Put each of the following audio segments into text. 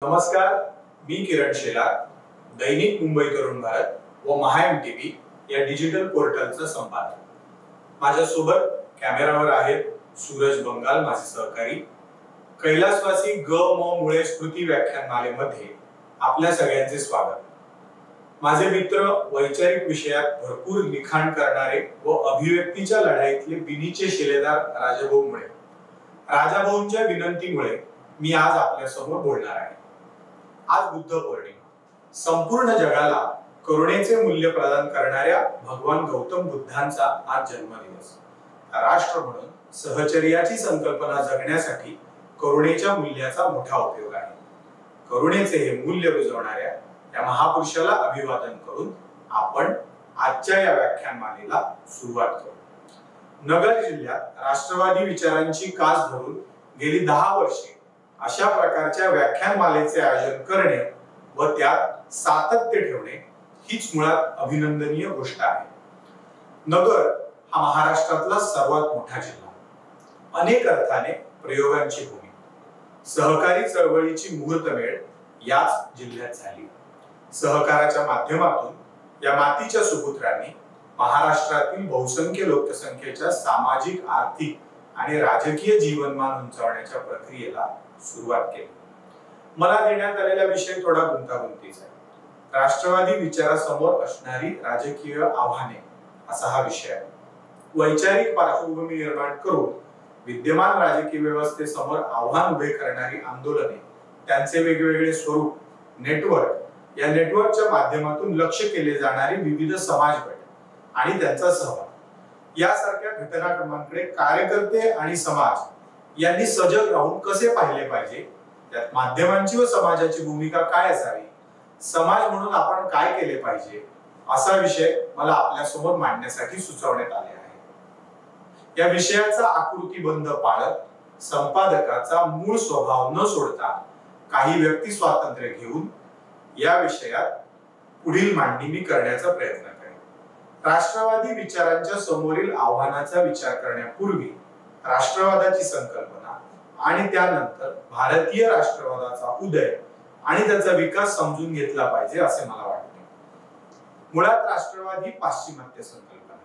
नमस्कार, मी किरण शेलार, दैनिक मुंबई तरुण भारत व MHA-MTV या डिजिटल पोर्टलचा संपादक. माझ्यासोबत कॅमेरावर आहेत सूरज बंगाल, माझे सहकारी. कैलासवासी ग म मुळे स्मृती व्याख्यानमालेमध्ये आपल्या सगळ्यांचे स्वागत. माझे मित्र वैचारिक विषयात भरपूर लिखाण करणारे व अभिव्यक्तीच्या लढाईतले बिनीचे शिलेदार राजाभाऊ मुळे. राजाभाऊंच्या विनंतीमुळे मी आज आपल्या समोर बोलणार आहे. आज बुद्ध पौर्णिमा. संपूर्ण जगाला करुणेचे मूल्य प्रदान करणाऱ्या भगवान गौतम बुद्धांचा आज जन्मदिवस. राष्ट्र म्हणून सहचर्याची संकल्पना जगण्यासाठी करुणेच्या मूल्याचा मोठा उपयोग आहे. करुणेचे हे मूल्य रुजवणाऱ्या या महापुरुषाला अभिवादन करून आपण आजच्या या व्याख्यानमालेला सुरुवात करू. नगर जिल्ह्यात राष्ट्रवादी विचारांची कास धरून गेली 10 वर्षे अशा प्रकारच्या व्याख्यानमालेचे आयोजन करणे व त्यात सातत्य ठेवणे हीच मुळात अभिनंदनीय गोष्ट आहे. नगर हा महाराष्ट्रातला सर्वात मोठा जिल्हा, अनेक अर्थाने प्रयोगांची भूमी. सहकारी चळवळीची मुहूर्तमेढ याच जिल्ह्यात झाली. सहकाराच्या माध्यमातून या मातीच्या सुपुत्रांनी महाराष्ट्रातील बहुसंख्य लोकसंख्येच्या सामाजिक, आर्थिक आणि राजकीय जीवनमान उंचावण्याच्या प्रक्रियेला सुरुवात केली. मला देण्यात आलेला विषय थोडा गुंतागुंतीचा आहे. राष्ट्रवादी विचारासमोर असणारी राजकीय आव्हाने असा हा विषय आहे. वैचारिक पार्श्वभूमी निर्माण करून विद्यमान राजकीय व्यवस्थेसमोर आव्हान उभे करणारी आंदोलने, त्यांचे वेगवेगळे स्वरूप, नेटवर्क, या नेटवर्कच्या माध्यमातून लक्ष केले जाणारे विविध समाज गट आणि त्यांचा सहभाग यासारख्या घटनाक्रमांकडे कार्यकर्ते आणि समाज यांनी सजग राहून कसे पाहिले पाहिजे, त्यात माध्यमांची व समाजाची भूमिका काय असावी, समाज म्हणून आपण काय केले पाहिजे, असा विषय मला आपल्या समोर मांडण्यासाठी सुचवण्यात आले आहे. या विषयाचा आकृतीबंध पाळत संपादकाचा मूळ स्वभाव न सोडता काही व्यक्ती स्वातंत्र्य घेऊन या विषयात पुढील मांडणी मी करण्याचा प्रयत्न करेन. राष्ट्रवादी विचारांच्या समोरील आव्हानाचा विचार करण्यापूर्वी राष्ट्रवादाची संकल्पना आणि त्यानंतर भारतीय राष्ट्रवादाचा उदय आणि त्याचा विकास समजून घेतला पाहिजे असे मला वाटते. मुळात राष्ट्रवाद ही पाश्चिमात्य संकल्पना,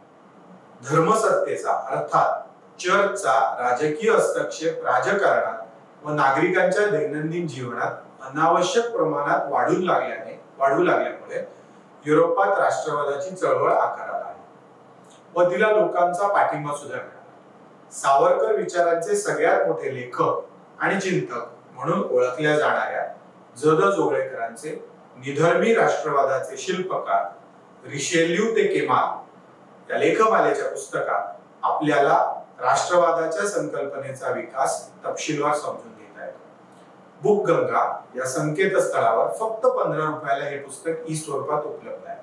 धर्मसत्तेचा अर्थात चर्चचा राजकीय हस्तक्षेप राजकारणात व नागरिकांच्या दैनंदिन जीवनात अनावश्यक प्रमाणात वाढू लागल्यामुळे युरोपात राष्ट्रवादाची चळवळ आकाराला आली व तिला लोकांचा पाठिंबा सुद्धा मिळाला. सावरकर विचारांचे सगळ्यात मोठे लेखक आणि चिंतक म्हणून ओळखल्या जाणाऱ्या ज. द. जोगळेकरांचे निधर्मी राष्ट्रवादाचे शिल्पकार रिशेल्यू ते केमाल या लेखमालेच्या पुस्तकात आपल्याला राष्ट्रवादाच्या संकल्पनेचा विकास तपशीलवार समजून घेता येतो. बुक गंगा या संकेतस्थळावर फक्त 15 रुपयाला हे पुस्तक ई स्वरूपात उपलब्ध आहे.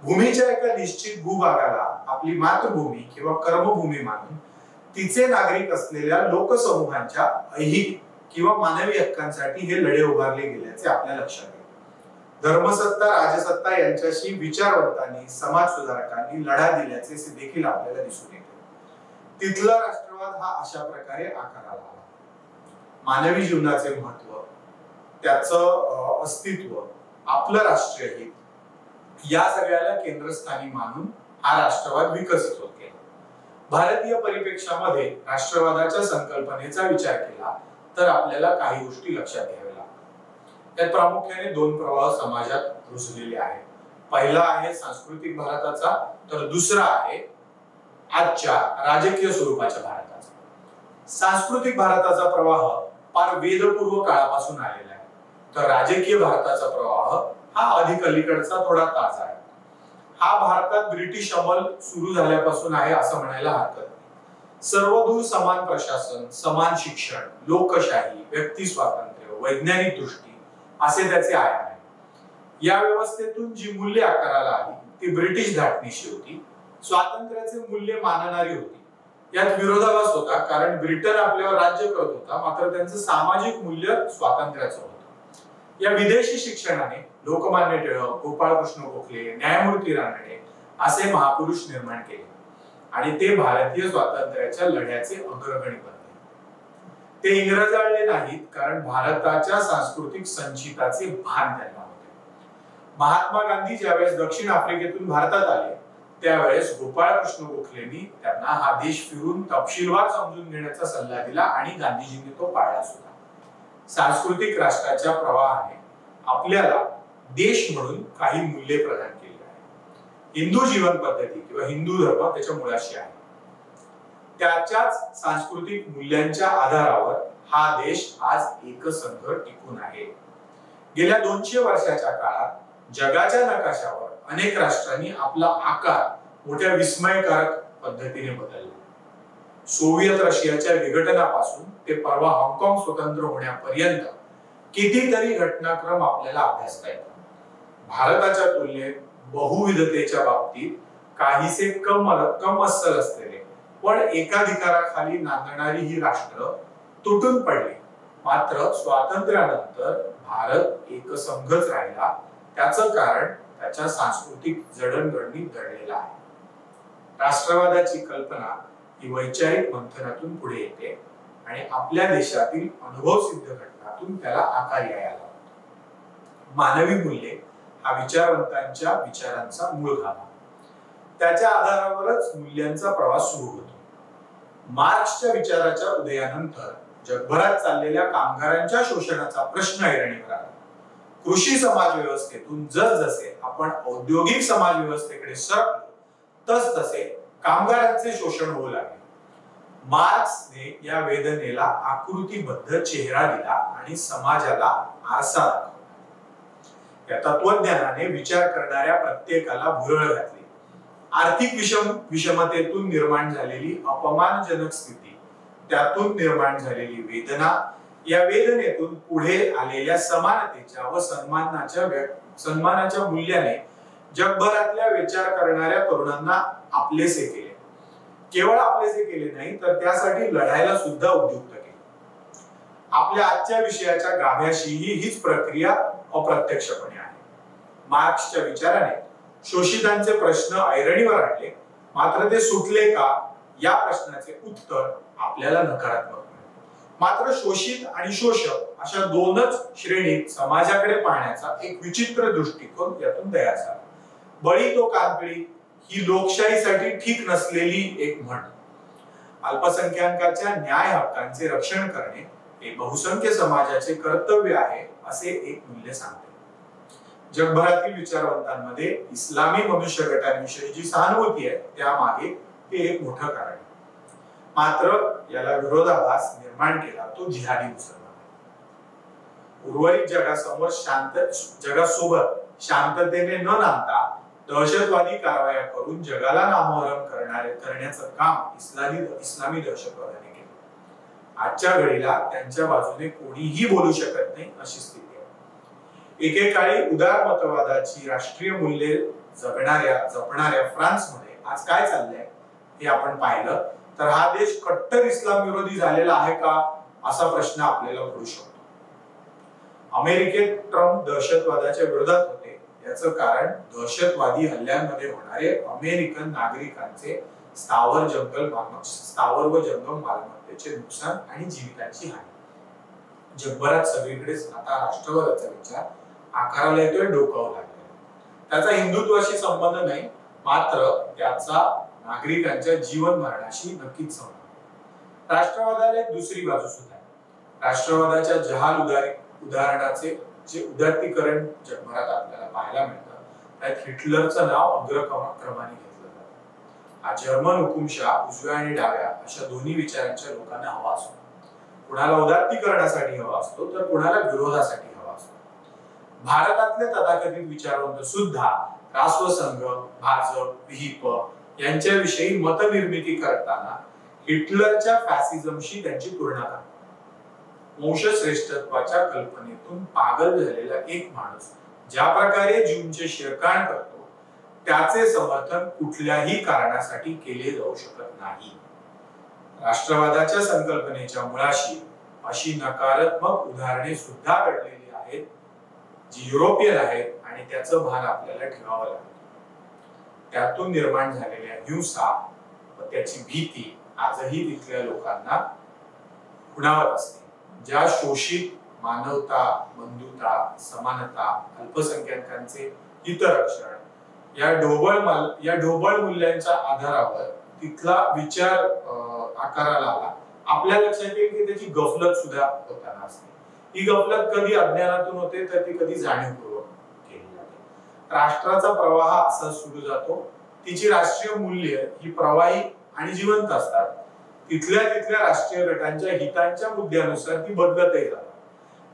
भूमीच्या एका निश्चित भूभागाला आपली मातृभूमी किंवा कर्मभूमी मानून तिचे नागरिक असलेल्या लोकसमूहांच्या ऐहिक किंवा मानवी हक्कांसाठी हे लढे उभारले गेल्याचे आपल्या लक्षात येईल. धर्मसत्ता, राजसत्ता यांच्याशी विचारवंतांनी, समाज सुधारकांनी लढा दिल्याचे देखील आपल्याला दिसून येते. तिथला राष्ट्रवाद हा अशा प्रकारे आकाराला आला. मानवी जीवनाचे महत्व, त्याचं अस्तित्व, आपलं राष्ट्रीय हित या सगळ्याला केंद्रस्थानी मानून हा राष्ट्रवाद विकसित होत गेला. भारतीय परिप्रेक्षामध्ये राष्ट्रवादाच्या संकल्पनेचा विचार केला तर आपल्याला काही गोष्टी लक्षात घ्याव्या लागतात. त्यात प्रामुख्याने 2 प्रवाह समाजात रुजलेले आहेत. पहिला आहे सांस्कृतिक भारताचा, तर दुसरा आहे आजच्या राजकीय स्वरूपाच्या भारताचा. सांस्कृतिक भारताचा प्रवाह फार वेदपूर्व काळापासून आलेला आहे, तर राजकीय भारताचा प्रवाह हा अधिक अलीकडचा, थोडा ताजा आहे. हा भारतात ब्रिटिश अंमल सुरू झाल्यापासून आहे असं म्हणायला हरकत नाही. सर्वदूर समान प्रशासन, समान शिक्षण, लोकशाही, व्यक्ती स्वातंत्र्य, वैज्ञानिक दृष्टी असे त्याचे आयाम आहेत. या व्यवस्थेतून जी मूल्य आकाराला आली ती ब्रिटिश धाटणीशी होती. स्वातंत्र्याचे मूल्य मानणारी होती. यात विरोधाभास होता, कारण ब्रिटन आपल्यावर राज्य करत होता, मात्र त्यांचं सामाजिक मूल्य स्वातंत्र्याचं होतं. या विदेशी शिक्षणाने लोकमान्य टिळक, गोपाळकृष्ण गोखले, न्यायमूर्ती रानडे असे महापुरुष निर्माण केले आणि ते भारतीय स्वातंत्र्याच्या लढ्याचे अग्रगणी बनले. ते इंग्रजाळले नाहीत, कारण भारताच्या सांस्कृतिक संचिताचे भान त्यांना होते. महात्मा गांधी ज्यावेळेस दक्षिण आफ्रिकेतून भारतात आले त्यावेळेस गोपाळकृष्ण गोखलेंनी त्यांना हा देश फिरून तपशीलवार समजून घेण्याचा सल्ला दिला आणि गांधीजींनी तो पाळला सुद्धा. सांस्कृतिक राष्ट्राच्या प्रवाहाने आपल्याला देश म्हणून काही मूल्ये प्रदान केली आहे. हिंदू जीवन पद्धती किंवा हिंदू धर्म त्याच्या मुळाशी आहे. त्याच्याच सांस्कृतिक मूल्यांच्या आधारावर हा देश आज एकसंघ टिकून आहे. गेल्या 200 वर्षाच्या काळात जगाच्या नकाशावर अनेक राष्ट्रांनी आपला आकार मोठ्या विस्मयकारक पद्धतीने बदलला. सोव्हिएत रशियाच्या विघटनापासून ते परवा हाँगकाँग स्वतंत्र होण्यापर्यंत कितीतरी घटनाक्रम आपल्याला अभ्यासता येतात. भारताच्या तुलनेत बहुविधतेच्या बाबतीत काहीसे कम अस्सल असलेले पण एकाधिकाराखाली नांदणारी ही राष्ट्र तुटून पडली. मात्र स्वातंत्र्यानंतर भारत एकसंघच राहिला. त्याचं कारण त्याच्या सांस्कृतिक जडणघडणीत दडलेला आहे. राष्ट्रवादाची कल्पना ही वैचारिक मंथनातून पुढे येते आणि आपल्या देशातील अनुभव सिद्ध घटनातून त्याला आकार यायला लागतो. मानवी मूल्ये हा विचारवंतांच्या विचारांचा मूळ गाभा. त्याच्या आधारावरच मूल्यांचा प्रवास सुरू होतो. मार्क्सच्या विचाराच्या उदयानंतर जगभरात चाललेल्या कामगारांच्या शोषणाचा प्रश्न ऐरणीवर आला. कृषी समाज व्यवस्थेतून जसजसे आपण औद्योगिक समाज व्यवस्थेकडे सरकलो तसतसे कामगारांचे शोषण होऊ लागले. मार्क्सने या वेदनेला आकृतीबद्ध चेहरा दिला आणि समाजाला आरसा दाखवला. या तत्वज्ञानाने विचार करणाऱ्या प्रत्येकाला भुरळ घातली. आर्थिक विषमतेतून निर्माण झालेली अपमानजनक स्थिती, त्यातून निर्माण झालेली वेदना, या वेदनेतून पुढे आलेल्या समानतेच्या व सन्मानाच्या मूल्याने जगभरातल्या विचार करणाऱ्या तरुणांना आपलेसे केले. केवळ आपलेसे केले नाही तर त्यासाठी लढायला सुद्धा उद्युक्त केले. आपल्या आजच्या विषयाच्या गाभ्याशीही हीच प्रक्रिया अप्रत्यक्षपणे आहे. मार्क्सच्या विचाराने शोषितांचे प्रश्न ऐरणीवर आणले, मात्र ते सुटले का या प्रश्नाचे उत्तर आपल्याला नकारात्मक मिळते. मात्र शोषित आणि शोषक अशा दोनच श्रेणीत समाजाकडे पाहण्याचा एक विचित्र दृष्टिकोन यातून तयार झाला. बळी तो कानपिळी ही लोकशाहीसाठी ठीक नसलेली एक म्हण. अल्पसंख्याकांच्या न्याय हक्कांचे रक्षण करणे हे बहुसंख्य समाजाचे कर्तव्य आहे असे एक मूल्य सांगते. जगभरातील विचारवंतांमध्ये इस्लामी मनुष्य गटांविषयी जी सहानुभूती आहे त्यामागे हे एक मोठं कारण आहे. मात्र याला विरोधाभास निर्माण केला तो जिहादी मुसलमान. उर्वरित जगासोबत शांततेने न नांदता दहशतवादी कारवाया करून जगाला नामोहरम करण्याचं काम इस्लामी दहशतवादाने केलं. आजच्या घडीला त्यांच्या बाजूने कोणीही बोलू शकत नाही अशी स्थिती आहे. एकेकाळी उदार मतवादाची राष्ट्रीय मूल्ये जपणाऱ्या फ्रान्समध्ये आज काय चाललंय हे आपण पाहिलं तर हा देश कट्टर इस्लाम विरोधी झालेला आहे का असा प्रश्न आपल्याला पडू शकतो. अमेरिकेत ट्रम्प दहशतवादाच्या विरोधात होते. याचं कारण दहशतवादी हल्ल्यांमध्ये होणारे अमेरिकन नागरिकांचे स्थावर व जंगम मालमत्तेचे नुकसान आणि जीवितांची हानी. जगभरात सगळीकडेच आता राष्ट्रवादाचा विचार आकाराला येतोय, डोकावू लागलेला. त्याचा हिंदुत्वाशी संबंध नाही, मात्र त्याचा नागरिकांच्या जीवन मरणाशी नक्कीच संबंध. राष्ट्रवादाला एक दुसरी बाजू सुद्धा आहे. राष्ट्रवादाच्या जहाल उदाहरणाचे जे उदात्तीकरण जगभरात आपल्याला पाहायला मिळतं त्यात हिटलरचं नाव अग्रक्रमाने घेतलं जातं. हा जर्मन हुकुमशाह उजव्या आणि डाव्या अशा दोन्ही विचारांच्या लोकांना हवा असतो. कुणाला उदात्तीकरणासाठी हवा असतो तर कुणाला विरोधासाठी हवा असतो. भारतातले तथाकथित विचारवंत सुद्धा राष्ट्रसंघ, भाजप, विहिप यांच्याविषयी मतनिर्मिती करताना हिटलरच्या फॅसिझमशी त्यांची तुलना करतात. वंशश्रेष्ठत्वाच्या कल्पनेतून पागल झालेला एक माणूस ज्या प्रकारे ज्यूंचे शिरकाण करतो त्याचे समर्थन कुठल्याही कारणासाठी केले जाऊ शकत नाही. राष्ट्रवादाच्या संकल्पनेच्या मुळाशी अशी नकारात्मक उदाहरणे सुद्धा घडलेली आहेत जी युरोपियन आहेत आणि त्याचं भान आपल्याला ठेवावं लागतं. त्यातून निर्माण झालेल्या हिंसा व त्याची भीती आजही तिथल्या लोकांना खुणावत असते, ज्या शोषित, मानवता, बंधुता, समानता, अल्पसंख्याकांचे हितरक्षण या ढोबळ मूल्यांच्या आधारावर तिथला विचार आकाराला आला. आपल्या लक्षात येईल की त्याची गफलत सुद्धा होताना असते. ही गफलत कधी अज्ञानातून होते तर ती कधी जाणीवपूर्वक केली जाते. राष्ट्राचा प्रवाह असा सुरू जातो. तिची राष्ट्रीय मूल्य ही प्रवाही आणि जिवंत असतात. तिथल्या राष्ट्रीय गटांच्या हितांच्या मुद्द्यानुसार ती बदलतही जातात.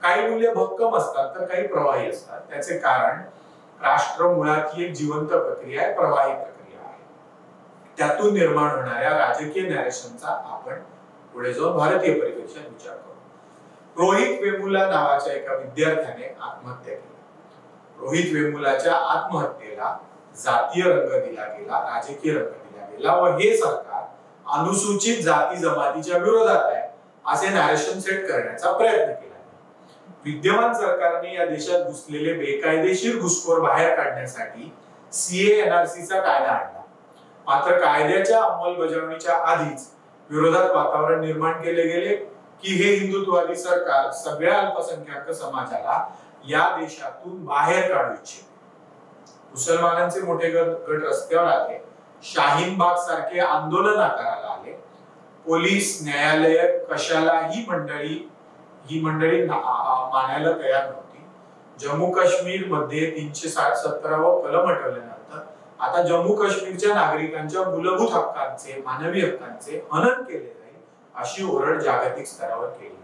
काही मूल्य भक्कम असतात तर काही प्रवाही असतात. त्याचे कारण राष्ट्र मुळात ही एक जिवंत प्रक्रिया आहे, प्रवाही प्रक्रिया आहे. त्यातून निर्माण होणाऱ्या राजकीय नॅरेशनचा आपण पुढे जाऊन भारतीय परिप्रेक्षात विचार करू. रोहित वेमुला नावाच्या एका विद्यार्थ्याने आत्महत्या केली. रोहित वेमुलाच्या आत्महत्येला जातीय रंग दिला गेला, राजकीय रंग दिला गेला व हे सरकार अनुसूचित जाती जमातीच्या विरोधात आहे असे नॅरेशन सेट करण्याचा प्रयत्न केला. विद्यमान सरकारने या देशात घुसलेले बेकायदेशीर घुसखोर बाहेर काढण्यासाठी CA-NRCचा कायदा आणला. मात्र कायद्याच्या अंमलबजावणीच्या आधीच विरोधात वातावरण निर्माण केले गेले की हे हिंदुत्ववादी सरकार सगळ्या अल्पसंख्याक समाजाला या देशातून बाहेर काढू इच्छिते. मुसलमानांचे मोठे गट रस्त्यावर आले. शाहीन बाग सारखे आंदोलन आकाराला आले. पोलीस, न्यायालय कशाला ही मंडळी मानायला तयार नव्हती. जम्मू काश्मीर मध्ये 317 कलम हटवल्यानंतर आता जम्मू काश्मीरच्या नागरिकांच्या मूलभूत हक्कांचे, मानवी हक्कांचे हनन केले जाईल अशी ओरड जागतिक स्तरावर केली.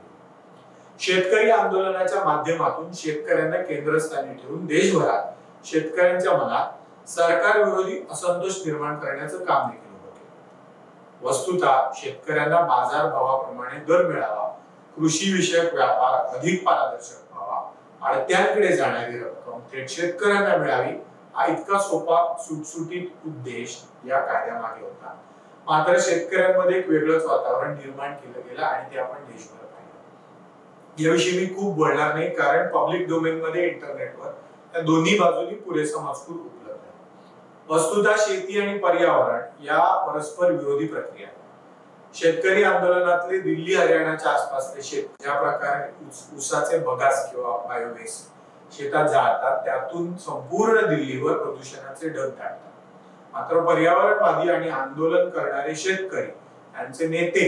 शेतकरी आंदोलनाच्या माध्यमातून शेतकऱ्यांना केंद्रस्थानी ठेवून देशभरात शेतकऱ्यांच्या मनात सरकार विरोधी असंतोष निर्माण करण्याचं काम देखील होते. वस्तुतः शेतकऱ्यांना बाजार भावाप्रमाणे दर मिळावा, कृषी विषयक व्यापार अधिक पारदर्शक व्हावा, आडत्यांकडे जाणारी रक्कम थेट शेतकऱ्यांना मिळावी हा इतका सोपा सुटसुटीत उद्देश या कायद्यामागे होता. मात्र शेतकऱ्यांमध्ये एक वेगळंच वातावरण निर्माण केलं गेलं आणि ते आपण देशभर पाहिलं. याविषयी मी खूप बोलणार नाही कारण पब्लिक डोमेन मध्ये इंटरनेटवर त्या दोन्ही बाजूनी पुरेसा मजकूर उपलब्ध आहे. वस्तुतः शेती आणि पर्यावरण या परस्पर विरोधी प्रक्रिया. शेतकरी आंदोलनातले दिल्ली हरियाणाच्या आसपासचे शेत ज्या प्रकारे ऊसाचे बगास किंवा बायोवेस्ट शेतात जाळतात त्यातून संपूर्ण दिल्लीवर प्रदूषणाचे ढग दाटतात. मात्र पर्यावरणवादी आणि आंदोलन करणारे शेतकरी यांचे नेते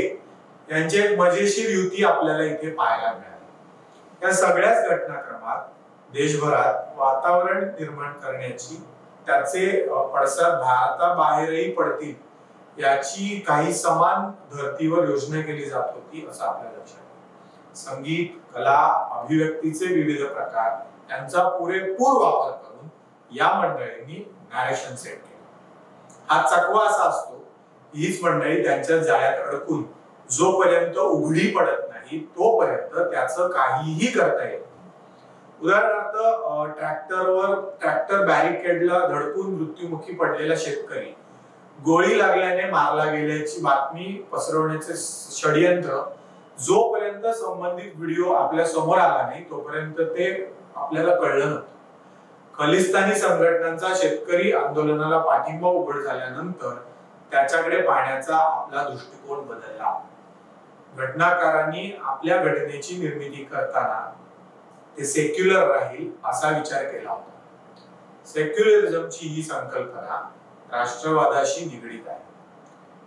यांची एक मजेशीर युती आपल्याला इथे पाहायला मिळाली. या सगळ्याच घटनाक्रमात देशभरात वातावरण निर्माण करण्याची, त्याचे पडसाद भारताबाहेरही पडतील याची काही समान धर्तीवर योजना केली जात होती असं आपल्या लक्षात येईल. संगीत, कला, अभिव्यक्तीचे विविध प्रकार यांचा पुरेपूर वापर करून या मंडळींनी नॅरेशन सेट केलं. हा चकवा असा असतो, हीच मंडळी त्यांच्या जाळ्यात अडकून जोपर्यंत उघडी पडत नाही तोपर्यंत त्याचं काहीही करता येत. उदाहरणार्थ ट्रॅक्टर बॅरिकेडला धडकून मृत्युमुखी पडलेला शेतकरी गोळी लागल्याने मारला गेल्याची बातमी पसरवण्याचे षडयंत्र जोपर्यंत संबंधित व्हिडिओ आपल्या समोर आला नाही तोपर्यंत ते आपल्याला कळलं नव्हतं. खलिस्तानी संघटनांचा शेतकरी आंदोलनाला पाठिंबा उघड झाल्यानंतर त्याच्याकडे पाहण्याचा आपला दृष्टिकोन बदलला. घटनाकारांनी आपल्या घटनेची निर्मिती करताना ते सेक्युलर राहील असा विचार केला होता. सेक्युलरिझमची ही संकल्पना राष्ट्रवादाशी निगडीत आहे.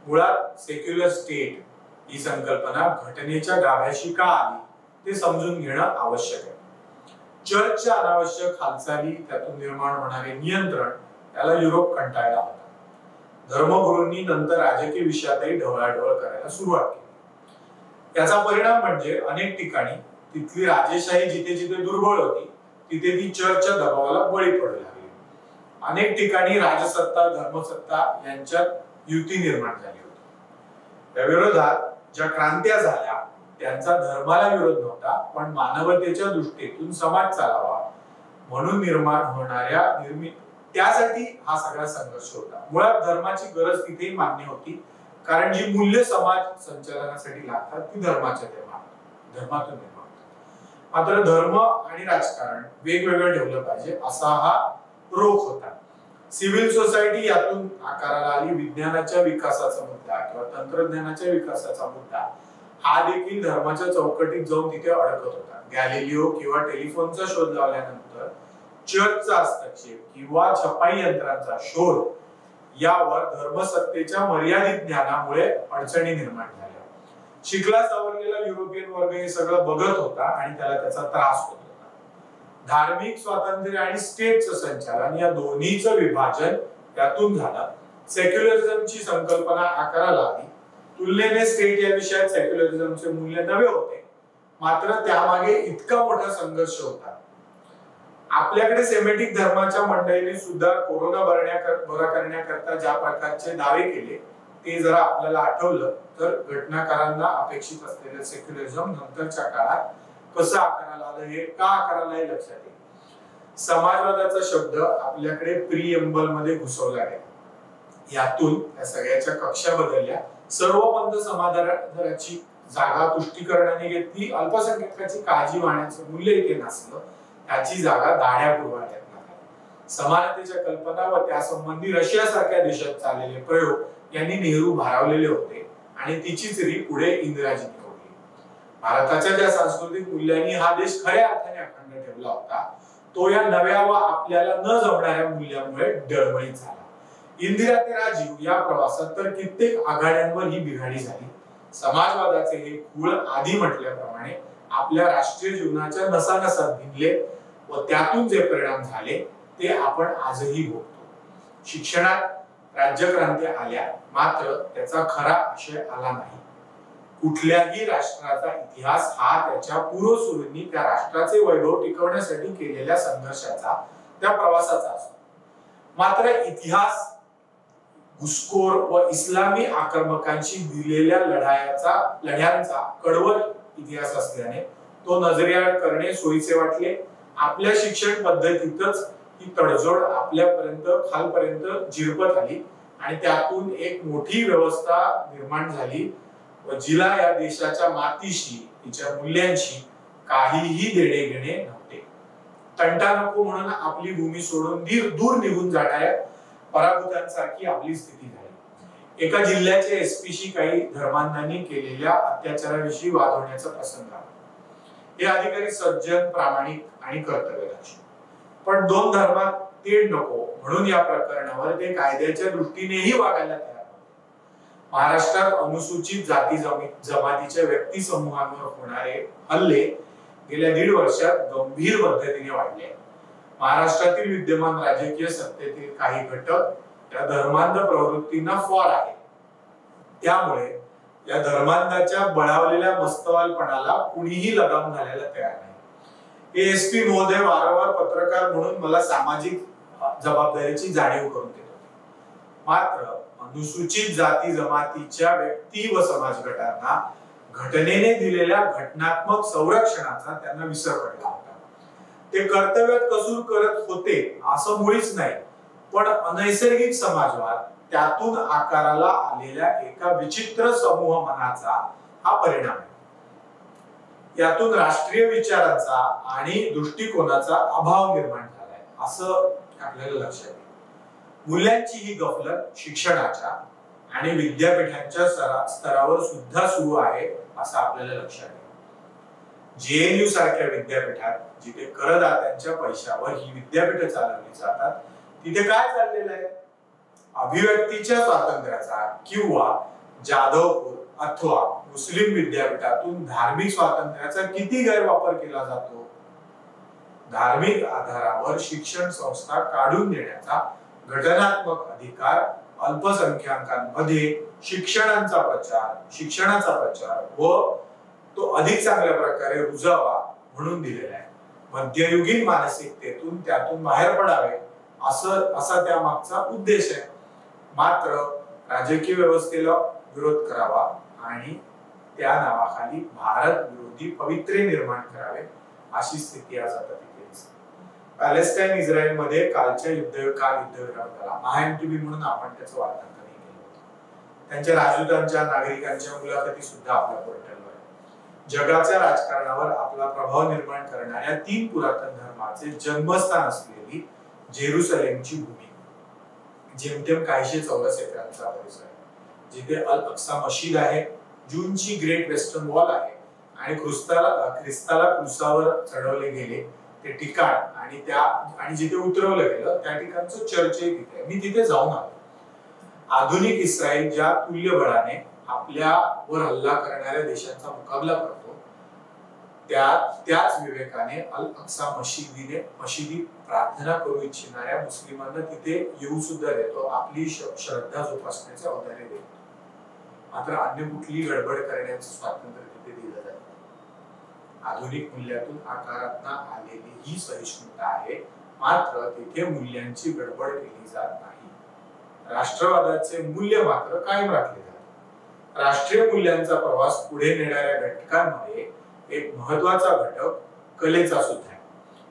मुळात सेक्युलर स्टेट ही संकल्पना घटनेच्या गाभ्याशी का आली ते समजून घेणं आवश्यक आहे. चर्चच्या अनावश्यक हालचाली, त्यातून निर्माण होणारे नियंत्रण त्याला युरोप कंटाळला होता. धर्मगुरूंनी नंतर राजकीय विषयातही ढवळाढवळ करायला सुरुवात केली. याचा परिणाम म्हणजे अनेक ठिकाणी तिथली राजेशाही जिथे जिथे दुर्बळ होती तिथे ती चर्चच्या दबावाला बळी पडू लागली. अनेक ठिकाणी राजसत्ता, धर्मसत्ता यांच्यात युती निर्माण झाली होती. या विरोधात ज्या क्रांत्या झाल्या त्यांचा धर्माला विरोध नव्हता, पण मानवतेच्या दृष्टीतून समाज चालावा म्हणून निर्माण होणाऱ्या त्यासाठी हा सगळा संघर्ष होता. मुळात धर्माची गरज तिथेही मान्य होती कारण जी मूल्य समाज संचालनासाठी लागतात ती धर्मातून निर्माण होतात. मात्र धर्म आणि राजकारण वेगवेगळं ठेवलं पाहिजे असा हा रोख होता. सिव्हिल सोसायटी यातून आकाराला आली. विज्ञानाच्या विकासाचा मुद्दा किंवा तंत्रज्ञानाच्या विकासाचा मुद्दा हा देखील धर्माच्या चौकटीत जाऊन तिथे अडकत होता. गॅलिलिओ किंवा टेलिफोनचा शोध लावल्यानंतर चर्चचा हस्तक्षेप किंवा छपाई यंत्रांचा शोध यावर धर्मसत्तेच्या मर्यादित ज्ञानामुळे अडचणी निर्माण झाल्या. शिकला सवरलेला युरोपियन वर्ग हे सगळं बघत होता आणि त्याला त्याचा त्रास होत होता. धार्मिक स्वातंत्र्य आणि स्टेटचं संचालन या दोन्हीचं विभाजन त्यातून झालं. सेक्युलरिझमची संकल्पना आकाराला आली. तुलनेने स्टेट या विषयात सेक्युलरिझमचे मूल्य नवे होते, मात्र त्यामागे इतका मोठा संघर्ष होता. आपल्याकडे सेमेटिक धर्माच्या मंडळींनी सुद्धा कोरोना बरा करण्याकरता ज्या प्रकारचे दावे केले ते जरा आपल्याला आठवलं तर घटनाकारांना अपेक्षित असलेलं सेक्युलरिझम नंतरच्या काळात कसं आकाराला आलं हे का आकाराला हे लक्षात येईल. समाजवादाचा शब्द आपल्याकडे प्रिएम्बल मध्ये घुसवला गेला. यातून या सगळ्याच्या कक्षा बदलल्या. सर्व पंथ समाजाची जागा तुष्टीकरणाने घेतली. अल्पसंख्याकाची काळजी वाहण्याचं मूल्य इथे नसलं, त्याची जागा दाढ्या पुरवाळ्यात आल्या. समानतेच्या कल्पना व त्यासंबंधी रशियासारख्या देशात चाललेले प्रयोग यांनी नेहरू भारावलेले होते आणि तिचीच री पुढे इंदिराजींनी होती. भारताच्या ज्या सांस्कृतिक मूल्यांनी हा देश खऱ्या अर्थाने अखंड ठेवला होता तो या नव्या व आपल्याला न जमणाऱ्या मूल्यांमुळे डळमळीत झाला. इंदिरा ते राजीव या प्रवासात तर कित्येक आघाड्यांवर ही बिघाडी झाली. समाजवादाचे हे खूळ आधी म्हटल्याप्रमाणे आपल्या राष्ट्रीय जीवनाच्या नसानसात भिनले व त्यातून जे परिणाम झाले ते आपण आजही भोगतो. शिक्षणात राज्यक्रांती आल्या, मात्र त्याचा खरा आशय आला नाही. कुठल्याही राष्ट्राचा इतिहास हा त्याच्या पूर्वसुरींनी त्या राष्ट्राचे वैभव टिकवण्यासाठी केलेल्या संघर्षाचा, त्या प्रवासाचा असतो. मात्र इतिहास घुसखोर व इस्लामी आक्रमकांशी दिलेल्या लढ्यांचा कडवट इतिहास असल्याने तो नजरेआड करणे सोयीचे वाटले. आपल्या शिक्षण पद्धतीतच ही तडजोड आपल्यापर्यंत खालपर्यंत झिरपत आली आणि त्यातून एक मोठी व्यवस्था निर्माण झाली व जिला या देशाच्या मातीशी, तिच्या मूल्यांशी काहीही देणे घेणे नव्हते. तंटा नको म्हणून आपली भूमी सोडून दूर निघून जाणाऱ्या पराभूतांसारखी आपली स्थिती झाली. एका जिल्ह्याच्या एसपीशी काही धर्मांधांनी केलेल्या अत्याचाराविषयी वाद प्रसंग आला. हे अधिकारी सज्जन, प्रामाणिक आणि कर्तव्यदक्ष, पण दोन धर्मात तेढ नको म्हणून या प्रकरणावर ते कायद्याच्या दृष्टीनेही वागायला तयार होते. महाराष्ट्रात अनुसूचित जाती जमातीच्या व्यक्ती समूहांवर होणारे हल्ले गेल्या 1.5 वर्षात गंभीर पद्धतीने वाढले. महाराष्ट्रातील विद्यमान राजकीय सत्तेतील काही घटक या धर्मांध प्रवृत्तींना फॉर आहेत. त्यामुळे या धर्मांधाच्या बळावलेल्या मस्तवालपणाला कुणीही लगाम घालायला तयार नाही. एसपी महोदय वारंवार पत्रकार म्हणून मला सामाजिक जबाबदारीची जाणीव करून देत होते. मात्र अनुसूचित जाती जमातीच्या व्यक्ती व समाज गटांना घटनेने दिलेल्या घटनात्मक संरक्षणाचा त्यांना विसर पडला होता. ते कर्तव्यात कसूर करत होते असं मुळीच नाही, पण अनैसर्गिक समाजवाद, त्यातून आकाराला आलेल्या एका विचित्र समूह मनाचा हा परिणाम आहे. यातून राष्ट्रीय विचारांचा आणि दृष्टिकोनाचा अभाव निर्माण झालाय असं आपल्याला लक्षात येईल. मूल्यांची ही गफलत शिक्षणाच्या आणि विद्यापीठांच्या स्तरावर सुद्धा सुरू आहे असं आपल्याला लक्षात येईल. जेएनयू सारख्या विद्यापीठात जिथे करदात्यांच्या पैशावर ही विद्यापीठे चालवली जातात, तिथे काय चाललेलं आहे? अभिव्यक्तीच्या स्वातंत्र्याचा किंवा जाधवपूर अथवा मुस्लिम विद्यापीठातून धार्मिक स्वातंत्र्याचा किती गैरवापर केला जातो? धार्मिक आधारावर शिक्षण संस्था काढून देण्याचा घटनात्मक अधिकार अल्पसंख्याकांमध्ये शिक्षणाचा प्रचार व तो अधिक चांगल्या प्रकारे रुजावा म्हणून दिलेला आहे. मध्ययुगीन मानसिकतेतून त्यातून बाहेर पडावे असा त्या मागचा उद्देश आहे. मात्र राजकीय व्यवस्थेला विरोध करावा आणि त्या नावाखाली भारत विरोधी पवित्रे निर्माण करावे अशी स्थिती आज आता तिथे दिसते. पॅलेस्टाईन इस्रायल मध्ये कालच्या युद्धविराम झाला. महाएमटीबी म्हणून आपण त्याचं वार्तांकन केलं होतं. त्यांच्या राजदूतांच्या, नागरिकांच्या मुलाखती सुद्धा आपल्या पोर्टलवर आहे. जगाच्या राजकारणावर आपला प्रभाव निर्माण करणाऱ्या 3 पुरातन धर्माचे जन्मस्थान असलेली जेरुसलेमची भूमी, जेमतेम 150 चौरस एकरांचा परिसर, जिथे अल अक्सा मशीद आहे, जूनची ग्रेट वेस्टर्न वॉल आहे आणि ख्रिस्ताला क्रुसावर चढवले गेले ते ठिकाण आणि जिथे उतरवलं गेलं त्या ठिकाणचं चर्चही तिथे. मी तिथे जाऊन आलो. आधुनिक इस्रायल ज्या तुल्यबळाने आपल्यावर हल्ला करणाऱ्या देशांचा मुकाबला करतो त्याच विवेकाने अल अक्सा मशिदीत प्रार्थना करू इच्छिणाऱ्या मुस्लिमांना तिथे येऊ सुद्धा देतो, आपली श्रद्धा जोपासण्याचे औदार्य देतो. मात्र अन्य कुठली गडबड करण्याचं स्वातंत्र्य तिथे दिलं जातं. आधुनिक मूल्यातून आकारात आलेली ही सहिष्णुता आहे, मात्र तिथे मूल्यांची गडबड केली जात नाही. राष्ट्रवादाचे मूल्य मात्र कायम राखले जाते. राष्ट्रीय मूल्यांचा प्रवास पुढे नेणाऱ्या घटकांमध्ये एक महत्वाचा घटक कलेचा सुद्धा आहे.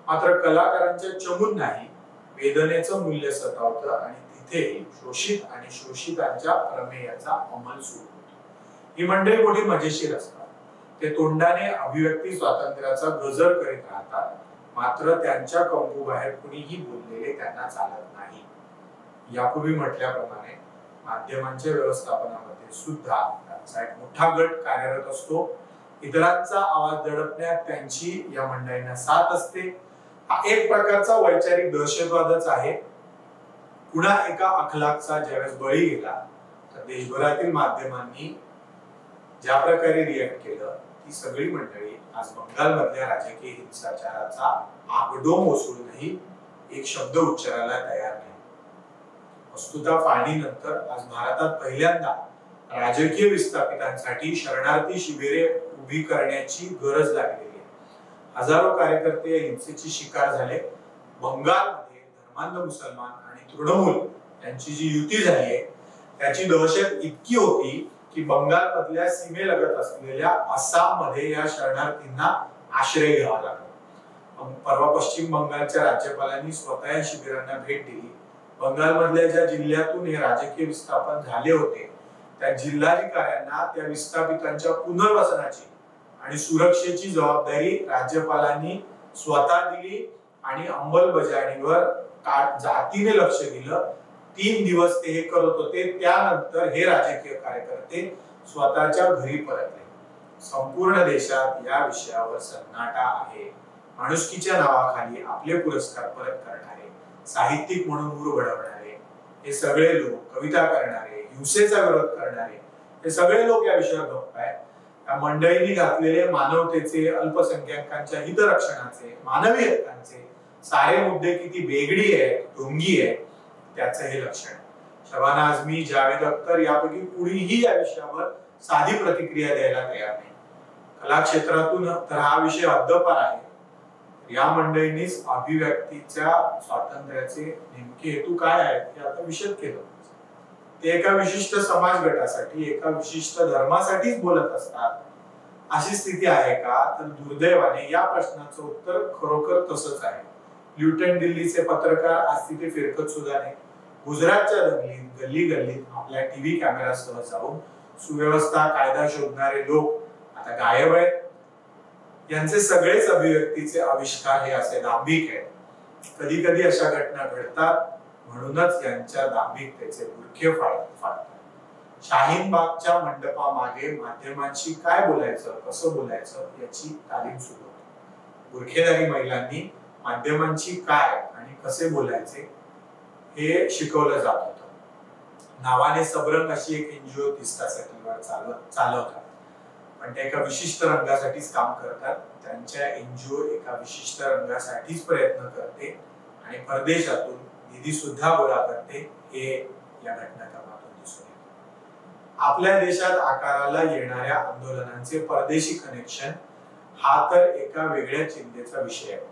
मात्र कलाकारांच्या चमून नाही, वेदनेचं मूल्य सतावतं आणि तिथे शोषित आणि शोषितांच्या प्रमेयाचा अंमल सुरू होतो. ही मंडळी मोठी मजेशीर असतात. ते तोंडाने अभिव्यक्ती स्वातंत्र्याचा गजर करीत राहतात, मात्र त्यांच्या कंकू बाहेर कुणीही बोललेले त्यांना चालत नाही. यापूर्वी म्हटल्याप्रमाणे माध्यमांच्या व्यवस्थापनामध्ये सुद्धा त्यांचा एक मोठा गट कार्यरत असतो. इतरांचा आवाज दडपण्यात त्यांची या मंडळींना साथ असते. हा एक प्रकारचा वैचारिक दहशतवादच आहे. पुन्हा एका अखलाकचा ज्यावेळेस बळी गेला तर देशभरातील माध्यमांनी ज्या प्रकारे रिॲक्ट केलं, ती सगळी मंडळी आज बंगालमधल्या राजकीय हिंसाचाराचा आगडोम ओसळूनही एक शब्द उच्चारायला तयार नाही. वस्तुतः फाळणीनंतर आज भारतात पहिल्यांदा राजकीय विस्थापितांसाठी शरणार्थी शिबिरे उभी करण्याची गरज लागलेली आहे. हजारो कार्यकर्ते या हिंसेची शिकार झाले. बंगालमध्ये धर्मांध मुसलमान आणि तृणमूल यांची जी युती झाली आहे त्याची दहशत इतकी होती की बंगालमधल्या सीमेलगत असलेल्या आसाम मध्ये या शरणार्थींना आश्रय घ्यावा लागला. परवा पश्चिम बंगालच्या राज्यपालांनी स्वतः या शिबिरांना भेट दिली. बंगालमधल्या ज्या जिल्ह्यातून हे राजकीय विस्थापन झाले होते त्या जिल्हाधिकाऱ्यांना त्या विस्थापितांच्या पुनर्वसनाची आणि सुरक्षेची जबाबदारी राज्यपालांनी स्वतः दिली आणि अंमलबजावणीवर जातीने लक्ष दिलं. 3 दिवस ते हे करत होते. त्यानंतर हे राजकीय कार्यकर्ते स्वतःच्या घरी परतले. संपूर्ण देशात या विषयावर सन्नाटा आहे. माणुसकीच्या नावाखाली आपले पुरस्कार परत करणारे, साहित्यिक म्हणून उर बडवणारे हे सगळे लोक, कविता करणारे, हिंसेचा विरोध करणारे हे सगळे लोक या विषयावर गप्प आहेत. या मंडळींनी घातलेले मानवतेचे, अल्पसंख्याकांच्या हितरक्षणाचे, मानवी हक्कांचे सारे मुद्दे किती वेगळी आहे, ढोंगी आहे, त्याचं हे लक्षण. शबाना आझमी, जावेद अख्तर यापैकी कुणीही या विषयावर साधी प्रतिक्रिया द्यायला तयार नाही. कला क्षेत्रातून तर हा विषय हद्दपार आहे. या मंडळींनीच अभिव्यक्तीच्या स्वातंत्र्याचे नेमके हेतू काय आहेत हे आता विशद केलं. ते एका विशिष्ट समाज गटासाठी, एका विशिष्ट धर्मासाठीच बोलत असतात अशी स्थिती आहे का? तर दुर्दैवाने या प्रश्नाचं उत्तर खरोखर तसंच आहे. ल्युटन दिल्लीचे पत्रकार आज तिथे फिरकत सुद्धा नाही. गुजरातच्या दंगलीत गल्ली गल्लीत आपल्या टीव्ही कॅमेरासह जाऊन सुव्यवस्था कायदा शोधणारे लोक आता गायब आहेत. यांचे सगळेच अभिव्यक्तीचे आविष्कार हे असे दांभिक आहेत. कधी कधी अशा घटना घडतात म्हणूनच यांच्या दांभिकतेचे बुरखे फाडतात. शाहीनबागच्या मंडपामागे माध्यमांशी काय बोलायचं, कसं बोलायचं याची तालीम सुरू होती. बुरखेदारी महिलांनी माध्यमांची काय आणि कसे बोलायचे हे शिकवलं जात होतं. नावाने सबरंग अशी एक एनजीओ 30 तासांवर चालवतात, पण ते एका विशिष्ट रंगासाठीच काम करतात. त्यांच्या एनजीओ एका विशिष्ट रंगासाठीच प्रयत्न करते आणि परदेशातून निधी सुद्धा गोळा करते. हे या घटनाक्रमातून दिसून येते. आपल्या देशात आकाराला येणाऱ्या आंदोलनांचे परदेशी कनेक्शन हा तर एका वेगळ्या चिंतेचा विषय आहे.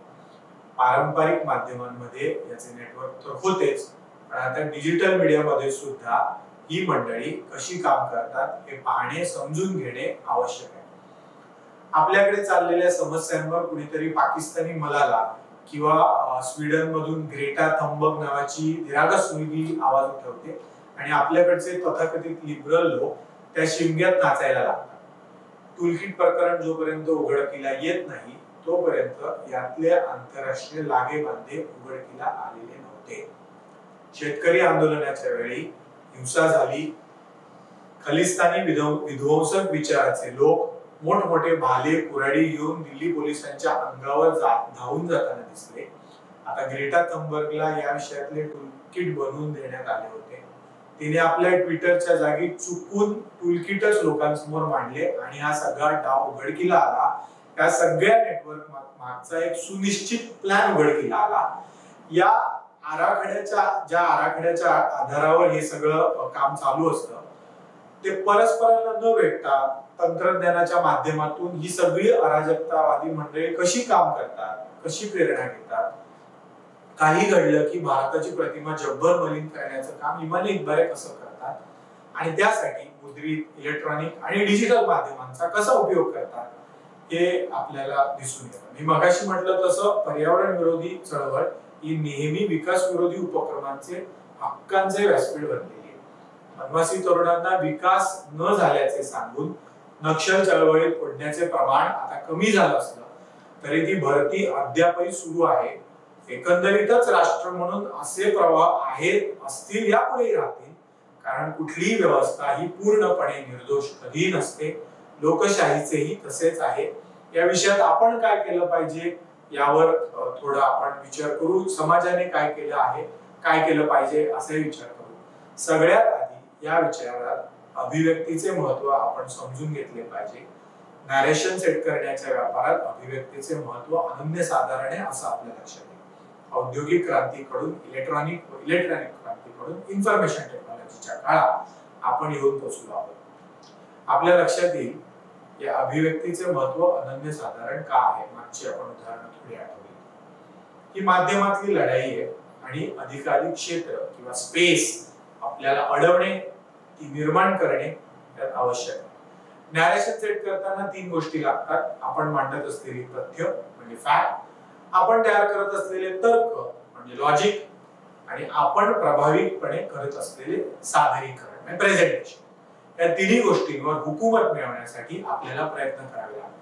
पारंपरिक माध्यमांमध्ये याचे नेटवर्क तर होतेच, पण आता डिजिटल मीडियामध्ये सुद्धा ही मंडळी कशी काम करतात हे पाहणे, समजून घेणे आवश्यक आहे. आपल्याकडे चाललेल्या समस्यांवर कुणीतरी पाकिस्तानी मलाला किंवा स्वीडन मधून ग्रेटा थंबर्ग नावाची निरागस मुलगी आवाज उठवते आणि आपल्याकडचे तथाकथित लिबरल लोक त्या शिमग्यात नाचायला लागतात. टूलकिट प्रकरण जोपर्यंत उघडकीला येत नाही तोपर्यंत यातले आंतरराष्ट्रीय लागेबांधे उघडकीला आलेले नव्हते. शेतकरी आंदोलनाच्या वेळी हिंसा झाली, खलिस्तानी विध्वंसक विचाराचे लोक मोठमोठे भाले कुऱ्हाडी घेऊन दिल्ली पोलिसांच्या अंगावर धावून जाताना दिसले. आता ग्रेटा थंबर्गला या विषयातले टूलकिट बनवून देण्यात आले होते. तिने आपल्या ट्विटरच्या जागी चुकून टूलकिटच लोकांसमोर मांडले आणि हा सगळा डाव उघडकीला आला. या सगळ्या नेटवर्क मागचा एक सुनिश्चित प्लॅन उघडकीला आला. या आराखड्याच्या आधारावर हे सगळं काम चालू असतं. ते परस्परांना न भेटता तंत्रज्ञानाच्या माध्यमातून ही सगळी अराजकतावादी मंडळी कशी काम करतात, कशी प्रेरणा घेतात. काही घडलं की भारताची प्रतिमा जगभर मलिन करण्याचं काम इमानी इक्बाले कसं करतात आणि त्यासाठी मुद्रित, इलेक्ट्रॉनिक आणि डिजिटल माध्यमांचा कसा उपयोग करतात हे आपल्याला दिसून येतं. मी मगाशी म्हटलं तसं पर्यावरण विरोधी चळवळ ही नेहमी विकास विरोधी उपक्रमांचे हक्कांचे व्यासपीठ बनलेली आहे. वनवासी तरुणांना विकास न झाल्याचे सांगून नक्षल चळवळीत ओढण्याचे प्रमाण आता कमी झालं असलं तरी ती भरती अद्यापही सुरू आहे. एकंदरीतच राष्ट्र म्हणून असे प्रवाह आहेत, असतील, यापुढेही राहतील. कारण कुठलीही व्यवस्था ही पूर्णपणे निर्दोष कधीही नसते. लोकशाहीचेही तसेच आहे. या विषयात आपण काय केलं पाहिजे यावर थोडा आपण विचार करू. समाजाने काय केलं आहे, काय केलं पाहिजे असे विचार करू. सगळ्यात आधी या विचारात अभिव्यक्तीचे महत्व आपण समजून घेतले पाहिजे. नॅरेशन सेट करण्याच्या व्यापारात अभिव्यक्तीचे महत्व अनन्यसाधारण आहे असं आपल्या लक्षात येईल. औद्योगिक क्रांतीकडून इलेक्ट्रॉनिक क्रांतीकडून इन्फॉर्मेशन टेक्नॉलॉजीच्या काळात आपण येऊन पोहोचलो आहोत. आपल्या लक्षात येईल या अभिव्यक्तीचे महत्व अनन्यसाधारण का आहे. मागची आपण उदाहरणं थोडी आठवली. ही माध्यमातली लढाई आहे आणि अधिकाधिक क्षेत्र किंवा स्पेस आपल्याला अडवणे, ती निर्माण करणे यात आवश्यक आहे. नॅरेशन सेट करताना 3 गोष्टी लागतात. आपण मांडत असलेली तथ्य म्हणजे फॅक्ट, आपण तयार करत असलेले तर्क म्हणजे लॉजिक आणि आपण प्रभावीपणे करत असलेले सादरीकरण म्हणजे प्रेझेंटेशन. या तिन्ही गोष्टींवर हुकूमत मिळवण्यासाठी आपल्याला प्रयत्न करावे लागतात.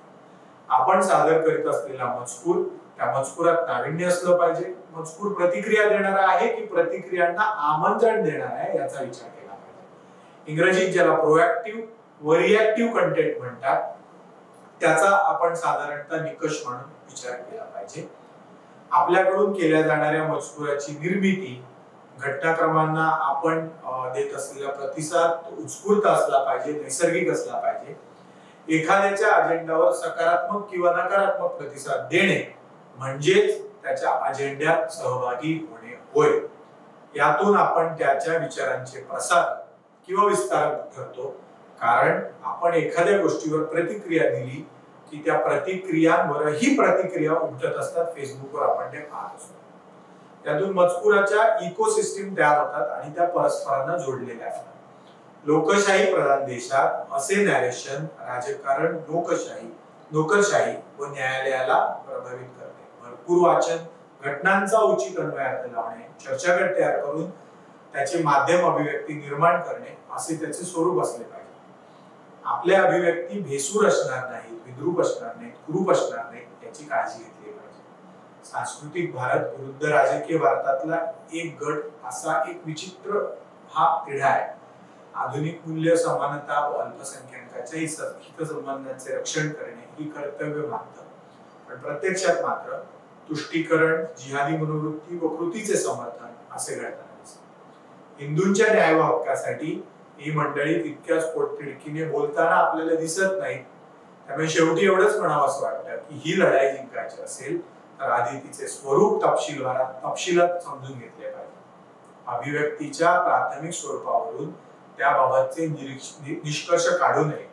आपण सादर करीत असलेला मजकूर, त्या मजकुरात नाविन्य असलं पाहिजे. मजकूर प्रतिक्रिया देणारा आहे की प्रतिक्रियांना आमंत्रण देणार आहे याचा विचार केला पाहिजे. इंग्रजीत ज्याला प्रोएक्टिव्ह व रिएक्टिव्ह कंटेंट म्हणतात त्याचा आपण साधारणतः निकष म्हणून विचार केला पाहिजे. आपल्याकडून केल्या जाणाऱ्या मजकुराची निर्मिती, घटनाक्रमांना आपण देत असलेला प्रतिसाद उत्स्फूर्त असला पाहिजे, नैसर्गिक असला पाहिजे. एखाद्याच्या अजेंडावर सकारात्मक किंवा नकारात्मक प्रतिसाद देणे म्हणजेच त्याच्या अजेंड्यात सहभागी होणे होय. यातून आपण त्याच्या विचारांचे प्रसार किंवा विस्तार करतो. कारण आपण एखाद्या गोष्टीवर प्रतिक्रिया दिली की त्या प्रतिक्रियांवरही प्रतिक्रिया उमटत असतात. फेसबुकवर आपण ते पाहत असतो. त्यातून मजकुराच्या इकोसिस्टीम तयार होतात आणि त्या परस्परांना जोडलेल्या असतात. लोकशाही प्रधान देशात असे नॅरेशन राजकारण, नोकरशाही व न्यायालयाला प्रभावित करते. भरपूर वाचन, घटनांचा उचित अन्वयार्थ लावणे, चर्चागट तयार करून त्याचे माध्यम अभिव्यक्ती निर्माण करणे असे त्याचे स्वरूप असले पाहिजे. आपल्या अभिव्यक्ती भेसूर असणार नाहीत, विद्रूप असणार नाहीत, कुरूप असणार नाहीत याची काळजी घेतली पाहिजे. सांस्कृतिक भारत विरुद्ध राजकीय भारतातला एक गट असा एक विचित्र हा तिढा आहे. आधुनिक मूल्य, समानता व अल्पसंख्याकांच्या हितसंबंधांचे रक्षण करणे ही कर्तव्य मानतात. पण प्रत्यक्षात मात्र तुष्टीकरण, जिहादी मनोवृत्ती व कृतीचे समर्थन असे घडताना दिसते. हिंदूंच्या न्याय व हक्कासाठी ही मंडळी तितक्याच पोटतिडकीने बोलताना आपल्याला दिसत नाहीत. त्यामुळे शेवटी एवढंच म्हणावं असं वाटतं की ही लढाई जिंकायची असेल तर आधी तिचे स्वरूप तपशिलात समजून घेतले पाहिजे. अभिव्यक्तीच्या प्राथमिक स्वरूपावरून त्याबाबतचे निष्कर्ष काढू नये.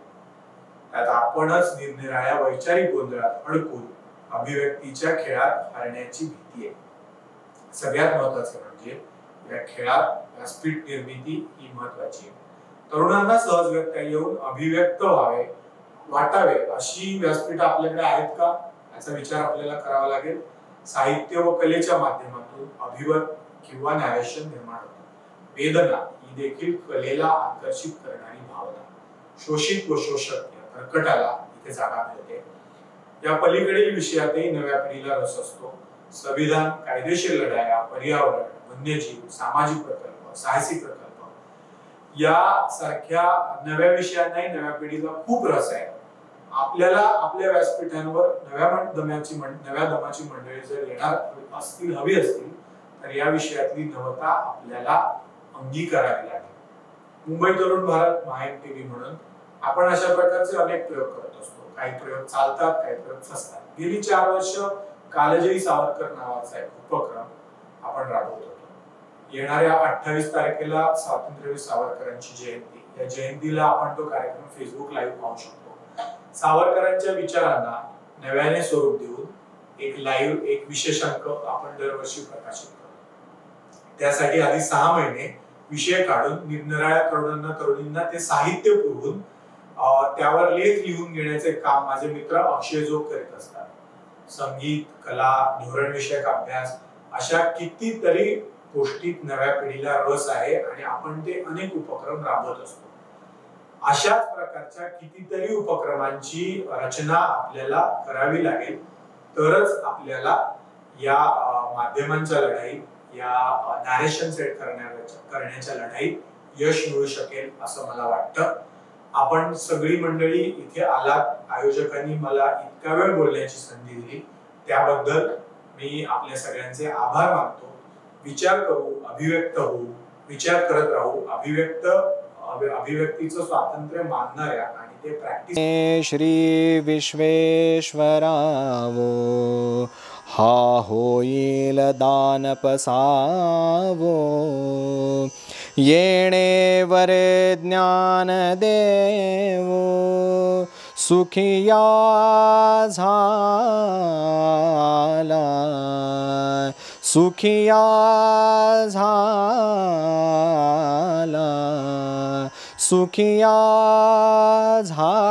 त्यात आपणच निरनिराळ्या वैचारिक गोंधळात अडकून अभिव्यक्तीच्या खेळात हरण्याची भीती आहे. सगळ्यात महत्वाचे म्हणजे या खेळात व्यासपीठ निर्मिती ही महत्वाची आहे. तरुणांना सहजगत्या येऊन अभिव्यक्त वाटावे अशी व्यासपीठ आपल्याकडे आहेत का याचा विचार आपल्याला करावा लागेल. साहित्य व कलेच्या माध्यमातून अभिव्यक्त किंवा नॅरेशन निर्माण होते. वेदना ही देखील कलेला आकर्षित करणारी भावना. शोषित व शोषक या कर्कटाला इथे जागा मिळते. या पलीकडील विषयातही नव्या पिढीला रस असतो. संविधान, कायदेशीर लढाया, पर्यावरण, वन्यजीव, सामाजिक प्रकल्प, साहसी प्रकल्प या सारख्या नव्या विषयांनाही नव्या पिढीला खूप रस आहे. आपल्याला आपल्या व्यासपीठांवर नव्या दमाची मंडळी जर येणार असतील, हवी असतील, तर या विषयातली नवता आपल्याला अंगीकारावी लागेल. मुंबई तरुण भारत MyMTV म्हणून आपण अशा प्रकारचे अनेक प्रयोग करत असतो. काही प्रयोग चालतात, काही प्रयोग फसतात. गेली 4 वर्ष कालजयी सावरकर नावाचा एक उपक्रम आपण राबवत होतो. येणाऱ्या 28 तारखेला स्वातंत्र्यवीर सावरकरांची जयंती. या जयंतीला आपण तो कार्यक्रम फेसबुक लाईव्ह पाहू शकतो. सावरकरांच्या विचारांना नव्याने स्वरूप देऊन एक विशेषांक आपण दरवर्षी प्रकाशित करतो. त्यासाठी आधी 6 महिने विषय काढून निरनिराळ्या तरुणांना ते साहित्य पुरवून त्यावर लेख लिहून घेण्याचे काम माझे मित्र अक्षय जोग करीत असतात. संगीत, कला, धोरण विषयक अभ्यास अशा कितीतरी गोष्टीत नव्या पिढीला रस आहे आणि आपण ते अनेक उपक्रम राबवत असतो. अशाच प्रकारच्या कितीतरी उपक्रमांची रचना आपल्याला करावी लागेल, तरच आपल्याला या माध्यमांच्या लढाईत, या नॅरेशन सेट करण्याच्या लढाईत यश मिळू शकेल असं मला वाटतं. आपण सगळी मंडळी इथे आलात, आयोजकांनी मला इतका वेळ बोलण्याची संधी दिली, त्याबद्दल मी आपल्या सगळ्यांचे आभार मानतो. विचार करू, अभिव्यक्त होऊ, विचार करत राहू. अभिव्यक्तीचं स्वातंत्र्य मानणाऱ्या आणि ते प्रॅक्टिस श्री विश्वेश्वरावो हा होईल दान पसावो येणे वरे ज्ञान देवो सुखिया झाला सुखिया झाला सुखिया झाला.